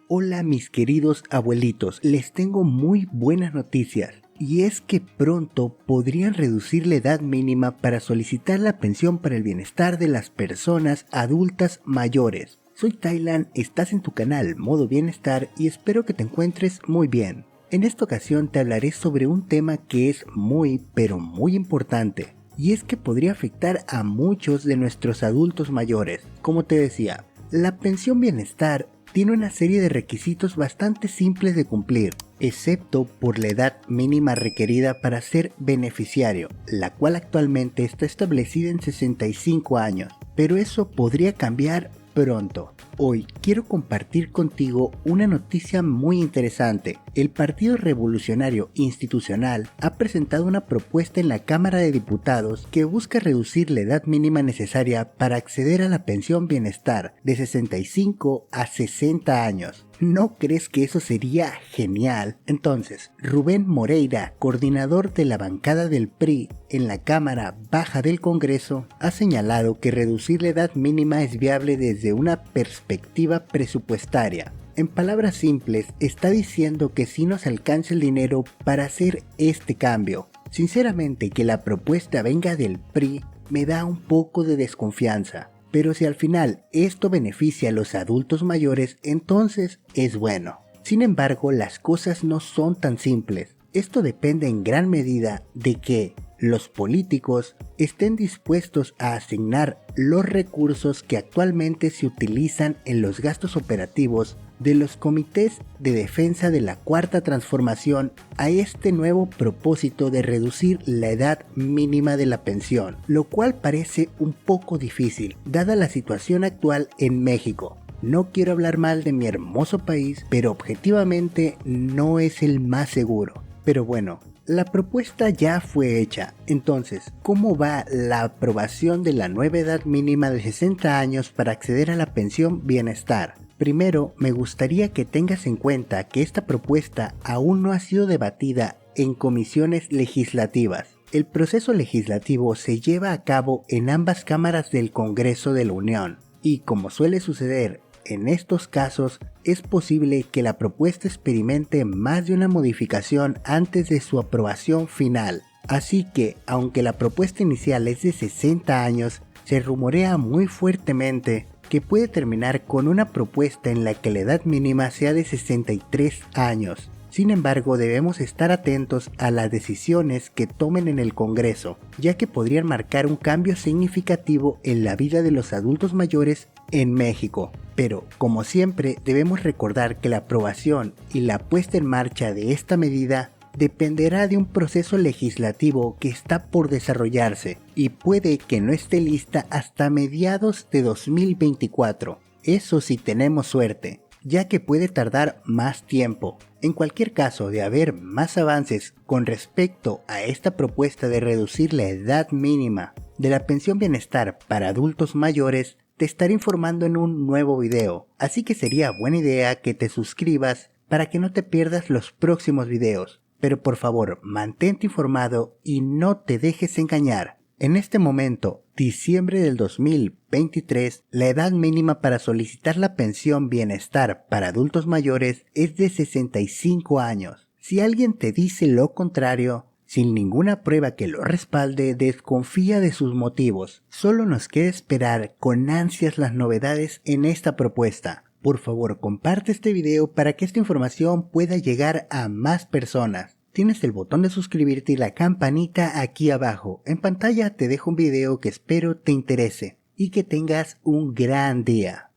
Hola mis queridos abuelitos, les tengo muy buenas noticias. Y es que pronto podrían reducir la edad mínima para solicitar la pensión para el bienestar de las personas adultas mayores. Soy Thailand, estás en tu canal Modo Bienestar y espero que te encuentres muy bien. En esta ocasión te hablaré sobre un tema que es muy pero muy importante. Y es que podría afectar a muchos de nuestros adultos mayores. Como te decía, la pensión bienestar tiene una serie de requisitos bastante simples de cumplir, excepto por la edad mínima requerida para ser beneficiario, la cual actualmente está establecida en 65 años, pero eso podría cambiar pronto. Hoy quiero compartir contigo una noticia muy interesante. El Partido Revolucionario Institucional ha presentado una propuesta en la Cámara de Diputados que busca reducir la edad mínima necesaria para acceder a la pensión bienestar de 65 a 60 años. ¿No crees que eso sería genial? Entonces, Rubén Moreira, coordinador de la bancada del PRI en la Cámara Baja del Congreso, ha señalado que reducir la edad mínima es viable desde una perspectiva presupuestaria. En palabras simples, está diciendo que sí nos alcanza el dinero para hacer este cambio. Sinceramente, que la propuesta venga del PRI me da un poco de desconfianza. Pero si al final esto beneficia a los adultos mayores, entonces es bueno. Sin embargo, las cosas no son tan simples. Esto depende en gran medida de que los políticos estén dispuestos a asignar los recursos que actualmente se utilizan en los gastos operativos de los comités de defensa de la Cuarta Transformación a este nuevo propósito de reducir la edad mínima de la pensión, lo cual parece un poco difícil, dada la situación actual en México. No quiero hablar mal de mi hermoso país, pero objetivamente no es el más seguro. Pero bueno, la propuesta ya fue hecha, entonces, ¿cómo va la aprobación de la nueva edad mínima de 60 años para acceder a la pensión bienestar? Primero, me gustaría que tengas en cuenta que esta propuesta aún no ha sido debatida en comisiones legislativas. El proceso legislativo se lleva a cabo en ambas cámaras del Congreso de la Unión, y como suele suceder en estos casos, es posible que la propuesta experimente más de una modificación antes de su aprobación final. Así que, aunque la propuesta inicial es de 60 años, se rumorea muy fuertemente que puede terminar con una propuesta en la que la edad mínima sea de 63 años. Sin embargo, debemos estar atentos a las decisiones que tomen en el Congreso, ya que podrían marcar un cambio significativo en la vida de los adultos mayores en México. Pero, como siempre, debemos recordar que la aprobación y la puesta en marcha de esta medida dependerá de un proceso legislativo que está por desarrollarse y puede que no esté lista hasta mediados de 2024. Eso si tenemos suerte, ya que puede tardar más tiempo. En cualquier caso, de haber más avances con respecto a esta propuesta de reducir la edad mínima de la pensión bienestar para adultos mayores, te estaré informando en un nuevo video, así que sería buena idea que te suscribas para que no te pierdas los próximos videos. Pero por favor, mantente informado y no te dejes engañar. En este momento, diciembre del 2023, la edad mínima para solicitar la pensión bienestar para adultos mayores es de 65 años. Si alguien te dice lo contrario, sin ninguna prueba que lo respalde, desconfía de sus motivos. Solo nos queda esperar con ansias las novedades en esta propuesta. Por favor, comparte este video para que esta información pueda llegar a más personas. Tienes el botón de suscribirte y la campanita aquí abajo. En pantalla te dejo un video que espero te interese y que tengas un gran día.